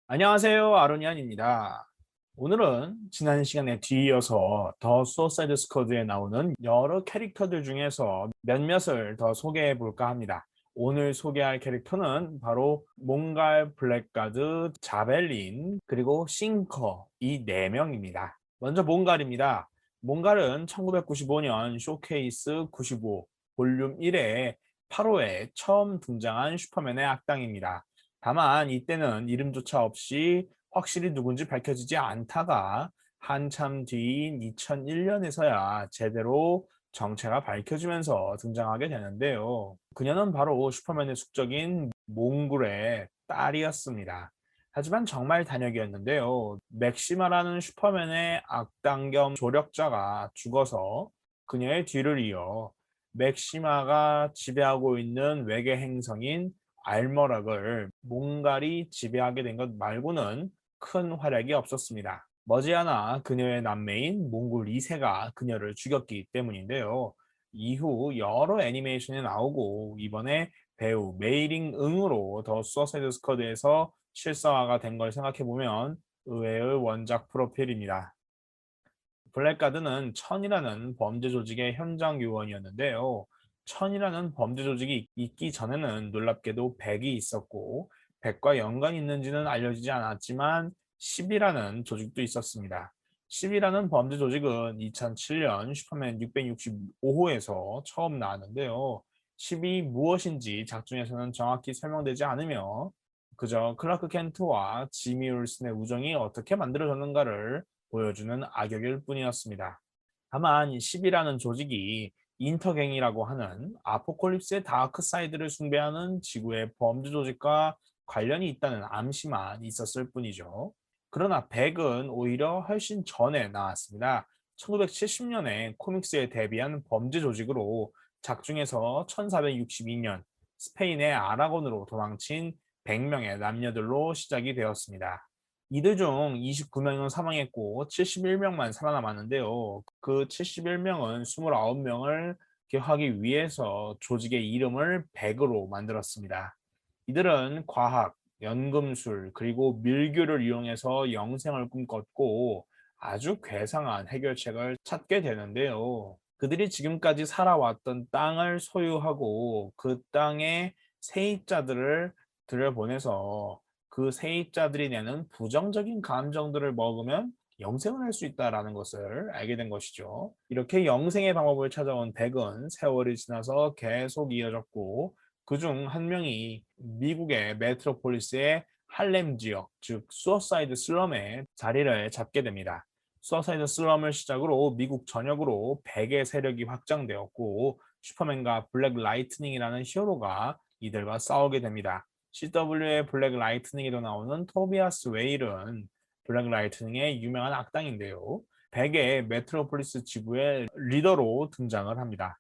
안녕하세요. 아로니안입니다. 오늘은 지난 시간에 뒤이어서 더 수어사이드 스쿼드에 나오는 여러 캐릭터들 중에서 몇몇을 더 소개해 볼까 합니다. 오늘 소개할 캐릭터는 바로 몽갈, 블랙가드, 자벨린, 그리고 싱커 이 네명입니다. 먼저 몽갈입니다. 몽갈은 1995년 쇼케이스 95 볼륨 1회 8호에 처음 등장한 슈퍼맨의 악당입니다. 다만 이때는 이름조차 없이 확실히 누군지 밝혀지지 않다가 한참 뒤인 2001년에서야 제대로 정체가 밝혀지면서 등장하게 되는데요. 그녀는 바로 슈퍼맨의 숙적인 몽굴의 딸이었습니다. 하지만 정말 단역이었는데요. 맥시마라는 슈퍼맨의 악당 겸 조력자가 죽어서 그녀의 뒤를 이어 맥시마가 지배하고 있는 외계 행성인 알머락을 몽갈이 지배하게 된 것 말고는 큰 활약이 없었습니다. 머지않아 그녀의 남매인 몽골 2세가 그녀를 죽였기 때문인데요. 이후 여러 애니메이션에 나오고 이번에 배우 메이링 응으로 더 수어사이드 스쿼드에서 실사화가 된 걸 생각해보면 의외의 원작 프로필입니다. 블랙가드는 천이라는 범죄 조직의 현장 요원이었는데요. 천이라는 범죄 조직이 있기 전에는 놀랍게도 백이 있었고 백과 연관이 있는지는 알려지지 않았지만 10이라는 조직도 있었습니다. 10이라는 범죄 조직은 2007년 슈퍼맨 665호에서 처음 나왔는데요. 10이 무엇인지 작중에서는 정확히 설명되지 않으며 그저 클라크 켄트와 지미 올슨의 우정이 어떻게 만들어졌는가를 보여주는 악역일 뿐이었습니다. 다만 10이라는 조직이 인터갱이라고 하는 아포콜립스의 다크 사이드를 숭배하는 지구의 범죄 조직과 관련이 있다는 암시만 있었을 뿐이죠. 그러나 백은 오히려 훨씬 전에 나왔습니다. 1970년에 코믹스에 데뷔한 범죄 조직으로 작중에서 1462년 스페인의 아라곤으로 도망친 100명의 남녀들로 시작이 되었습니다. 이들 중 29명은 사망했고 71명만 살아남았는데요. 그 71명은 29명을 기억하기 위해서 조직의 이름을 백으로 만들었습니다. 이들은 과학, 연금술, 그리고 밀교를 이용해서 영생을 꿈꿨고 아주 괴상한 해결책을 찾게 되는데요. 그들이 지금까지 살아왔던 땅을 소유하고 그 땅의 세입자들을 들여보내서 그 세입자들이 내는 부정적인 감정들을 먹으면 영생을 할 수 있다라는 것을 알게 된 것이죠. 이렇게 영생의 방법을 찾아온 백은 세월이 지나서 계속 이어졌고 그중 한 명이 미국의 메트로폴리스의 할렘 지역, 즉 수어사이드 슬럼에 자리를 잡게 됩니다. 수어사이드 슬럼을 시작으로 미국 전역으로 백의 세력이 확장되었고 슈퍼맨과 블랙 라이트닝이라는 히어로가 이들과 싸우게 됩니다. CW의 블랙 라이트닝에도 나오는 토비아스 웨일은 블랙 라이트닝의 유명한 악당인데요. 백의 메트로폴리스 지구의 리더로 등장을 합니다.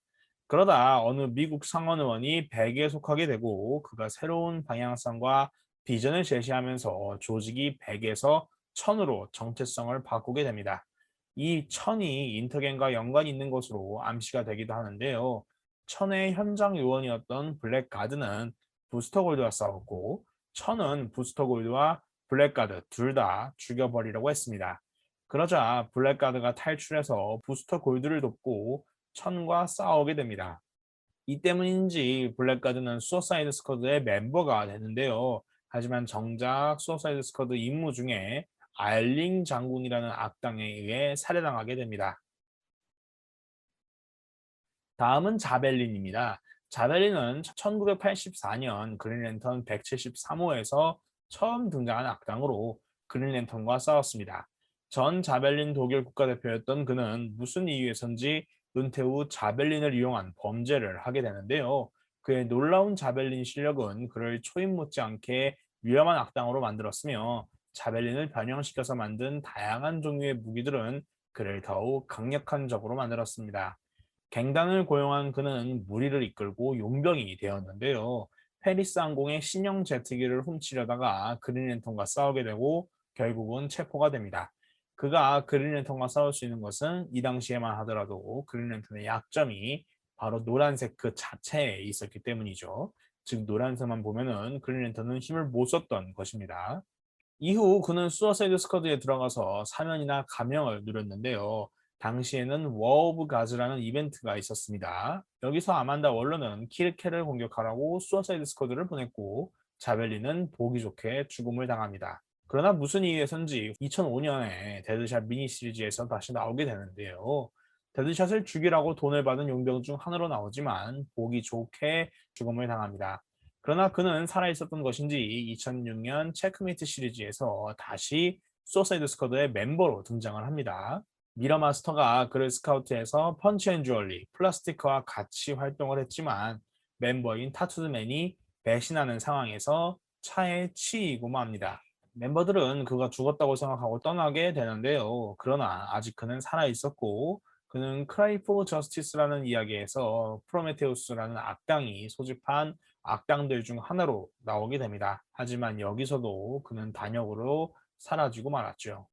그러다 어느 미국 상원 의원이 백에 속하게 되고 그가 새로운 방향성과 비전을 제시하면서 조직이 백에서 천으로 정체성을 바꾸게 됩니다. 이 천이 인터겐과 연관이 있는 것으로 암시가 되기도 하는데요. 천의 현장 요원이었던 블랙가드는 부스터 골드와 싸웠고 천은 부스터 골드와 블랙가드 둘 다 죽여버리려고 했습니다. 그러자 블랙가드가 탈출해서 부스터 골드를 돕고 천과 싸우게 됩니다. 이 때문인지 블랙가드는 수어사이드 스쿼드의 멤버가 되는데요. 하지만 정작 수어사이드 스쿼드 임무 중에 알링 장군이라는 악당에 의해 살해당하게 됩니다. 다음은 자벨린입니다. 자벨린은 1984년 그린랜턴 173호에서 처음 등장한 악당으로 그린랜턴과 싸웠습니다. 전 자벨린 독일 국가대표였던 그는 무슨 이유에선지 은퇴 후 자벨린을 이용한 범죄를 하게 되는데요. 그의 놀라운 자벨린 실력은 그를 초임 못지않게 위험한 악당으로 만들었으며 자벨린을 변형시켜서 만든 다양한 종류의 무기들은 그를 더욱 강력한 적으로 만들었습니다. 갱단을 고용한 그는 무리를 이끌고 용병이 되었는데요. 페리스 항공의 신형 제트기를 훔치려다가 그린랜턴과 싸우게 되고 결국은 체포가 됩니다. 그가 그린랜턴과 싸울 수 있는 것은 이 당시에만 하더라도 그린랜턴의 약점이 바로 노란색 그 자체에 있었기 때문이죠. 즉 노란색만 보면은 그린랜턴은 힘을 못 썼던 것입니다. 이후 그는 수어사이드 스쿼드에 들어가서 사면이나 감형을 누렸는데요. 당시에는 워 오브 가즈라는 이벤트가 있었습니다. 여기서 아만다 월러는 키르케를 공격하라고 수어사이드 스쿼드를 보냈고 자벨린은 보기 좋게 죽음을 당합니다. 그러나 무슨 이유에선지 2005년에 데드샷 미니 시리즈에서 다시 나오게 되는데요. 데드샷을 죽이라고 돈을 받은 용병 중 하나로 나오지만 보기 좋게 죽음을 당합니다. 그러나 그는 살아있었던 것인지 2006년 체크메이트 시리즈에서 다시 수어사이드 스쿼드의 멤버로 등장을 합니다. 미러마스터가 그를 스카우트해서 펀치 앤 주얼리, 플라스티크와 같이 활동을 했지만 멤버인 타투드맨이 배신하는 상황에서 차에 치이고 맙니다. 멤버들은 그가 죽었다고 생각하고 떠나게 되는데요. 그러나 아직 그는 살아있었고 그는 크라이 포 저스티스라는 이야기에서 프로메테우스라는 악당이 소집한 악당들 중 하나로 나오게 됩니다. 하지만 여기서도 그는 단역으로 사라지고 말았죠.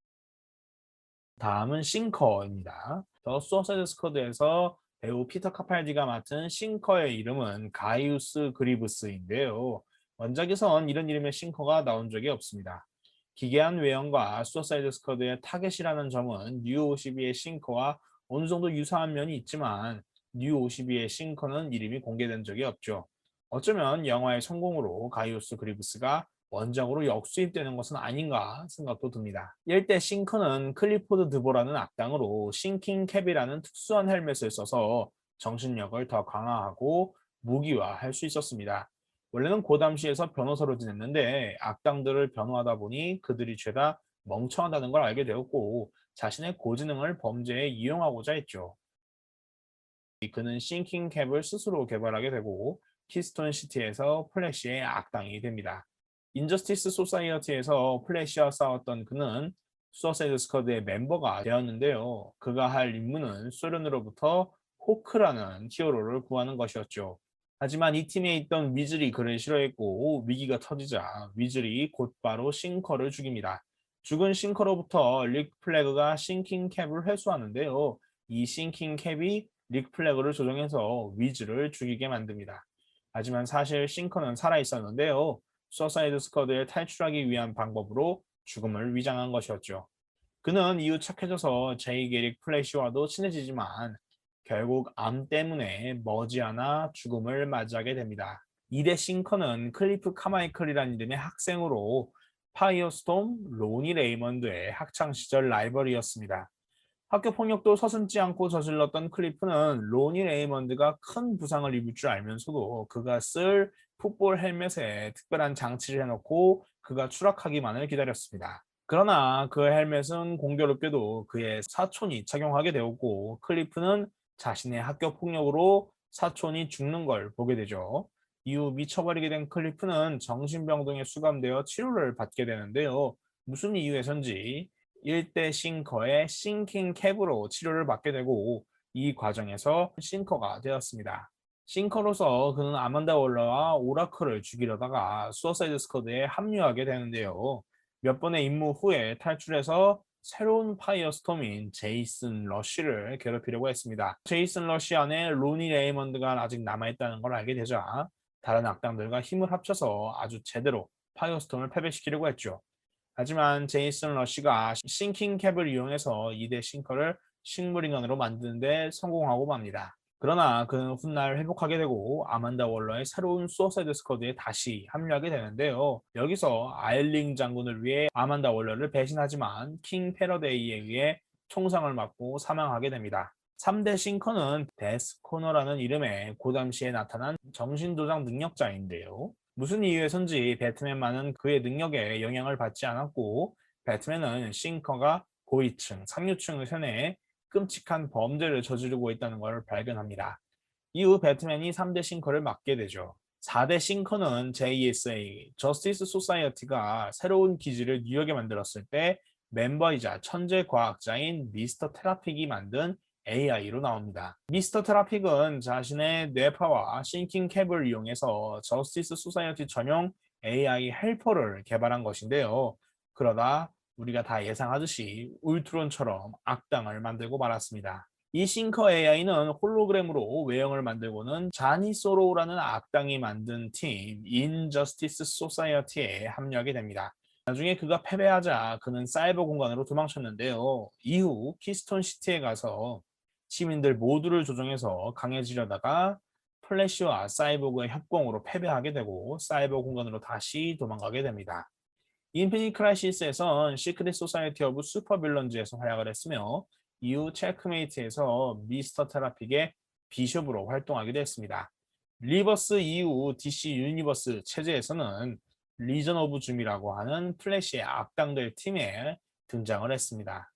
다음은 싱커입니다. 더 수어사이드 스쿼드에서 배우 피터 카팔디가 맡은 싱커의 이름은 가이우스 그리브스인데요. 원작에선 이런 이름의 싱커가 나온 적이 없습니다. 기괴한 외형과 수어사이드 스쿼드의 타겟이라는 점은 뉴 52의 싱커와 어느 정도 유사한 면이 있지만 뉴 52의 싱커는 이름이 공개된 적이 없죠. 어쩌면 영화의 성공으로 가이우스 그리브스가 원작으로 역수입되는 것은 아닌가 생각도 듭니다. 이때 싱커는 클리포드 드보라는 악당으로 싱킹 캡이라는 특수한 헬멧을 써서 정신력을 더 강화하고 무기화할 수 있었습니다. 원래는 고담시에서 변호사로 지냈는데 악당들을 변호하다 보니 그들이 죄다 멍청하다는 걸 알게 되었고 자신의 고지능을 범죄에 이용하고자 했죠. 그는 싱킹 캡을 스스로 개발하게 되고 키스톤 시티에서 플래시의 악당이 됩니다. 인저스티스 소사이어티에서 플래시와 싸웠던 그는 수어사이드 스쿼드의 멤버가 되었는데요. 그가 할 임무는 소련으로부터 호크라는 히어로를 구하는 것이었죠. 하지만 이 팀에 있던 위즐이 그를 싫어했고 위기가 터지자 위즐이 곧바로 싱커를 죽입니다. 죽은 싱커로부터 릭 플래그가 싱킹 캡을 회수하는데요. 이 싱킹 캡이 릭 플래그를 조종해서 위즐을 죽이게 만듭니다. 하지만 사실 싱커는 살아있었는데요. 서사이드 스쿼드에 탈출하기 위한 방법으로 죽음을 위장한 것이었죠. 그는 이후 착해져서 제이 게릭 플래시와도 친해지지만 결국 암 때문에 머지않아 죽음을 맞이하게 됩니다. 2대 싱커는 클리프 카마이클이라는 이름의 학생으로 파이어스톰 로니 레이먼드의 학창시절 라이벌이었습니다. 학교 폭력도 서슴지 않고 저질렀던 클리프는 로니 레이먼드가 큰 부상을 입을 줄 알면서도 그가 쓸 풋볼 헬멧에 특별한 장치를 해놓고 그가 추락하기만을 기다렸습니다. 그러나 그 헬멧은 공교롭게도 그의 사촌이 착용하게 되었고 클리프는 자신의 학교 폭력으로 사촌이 죽는 걸 보게 되죠. 이후 미쳐버리게 된 클리프는 정신병동에 수감되어 치료를 받게 되는데요. 무슨 이유에선지 1대 싱커의 싱킹 캡으로 치료를 받게 되고 이 과정에서 싱커가 되었습니다. 싱커로서 그는 아만다 월러와 오라클을 죽이려다가 수어사이드 스쿼드에 합류하게 되는데요. 몇 번의 임무 후에 탈출해서 새로운 파이어스톰인 제이슨 러쉬를 괴롭히려고 했습니다. 제이슨 러쉬 안에 로니 레이먼드가 아직 남아있다는 걸 알게 되자 다른 악당들과 힘을 합쳐서 아주 제대로 파이어스톰을 패배시키려고 했죠. 하지만 제이슨 러쉬가 싱킹 캡을 이용해서 2대 싱커를 식물인간으로 만드는데 성공하고 맙니다. 그러나 그는 훗날 회복하게 되고 아만다 월러의 새로운 수어사이드 스쿼드에 다시 합류하게 되는데요. 여기서 아일링 장군을 위해 아만다 월러를 배신하지만 킹 패러데이에 의해 총상을 맞고 사망하게 됩니다. 3대 싱커는 데스 코너라는 이름의 고담시에 나타난 정신조작 능력자인데요. 무슨 이유에선지 배트맨만은 그의 능력에 영향을 받지 않았고 배트맨은 싱커가 고위층, 상류층을 세뇌해 끔찍한 범죄를 저지르고 있다는 것을 발견합니다. 이후 배트맨이 3대 싱커를 맡게 되죠. 4대 싱커는 JSA, 저스티스 소사이어티가 새로운 기지를 뉴욕에 만들었을 때 멤버이자 천재 과학자인 미스터 테라픽이 만든 AI로 나옵니다. 미스터 트라픽은 자신의 뇌파와 싱킹 캡을 이용해서 저스티스 소사이어티 전용 AI 헬퍼를 개발한 것인데요. 그러다 우리가 다 예상하듯이 울트론처럼 악당을 만들고 말았습니다. 이 싱커 AI는 홀로그램으로 외형을 만들고는 자니 소로우라는 악당이 만든 팀 인저스티스 소사이어티에 합류하게 됩니다. 나중에 그가 패배하자 그는 사이버 공간으로 도망쳤는데요. 이후 키스톤 시티에 가서 시민들 모두를 조종해서 강해지려다가 플래시와 사이보그의 협공으로 패배하게 되고 사이버 공간으로 다시 도망가게 됩니다. 인피니트 크라이시스에선 시크릿 소사이티 오브 슈퍼빌런즈에서 활약을 했으며 이후 체크메이트에서 미스터 테라픽의 비숍으로 활동하기도 했습니다. 리버스 이후 DC 유니버스 체제에서는 리전 오브 줌이라고 하는 플래시의 악당들 팀에 등장을 했습니다.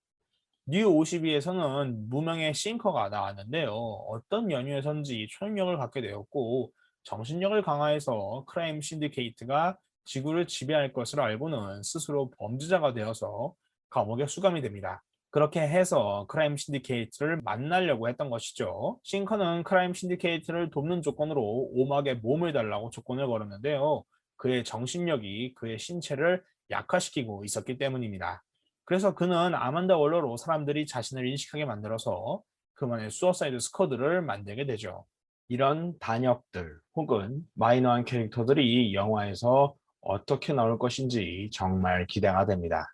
뉴 52에서는 무명의 싱커가 나왔는데요. 어떤 연유에선지 초능력을 갖게 되었고 정신력을 강화해서 크라임 신디케이트가 지구를 지배할 것을 알고는 스스로 범죄자가 되어서 감옥에 수감이 됩니다. 그렇게 해서 크라임 신디케이트를 만나려고 했던 것이죠. 싱커는 크라임 신디케이트를 돕는 조건으로 오막의 몸을 달라고 조건을 걸었는데요. 그의 정신력이 그의 신체를 약화시키고 있었기 때문입니다. 그래서 그는 아만다 월러로 사람들이 자신을 인식하게 만들어서 그만의 수어사이드 스쿼드를 만들게 되죠. 이런 단역들 혹은 마이너한 캐릭터들이 영화에서 어떻게 나올 것인지 정말 기대가 됩니다.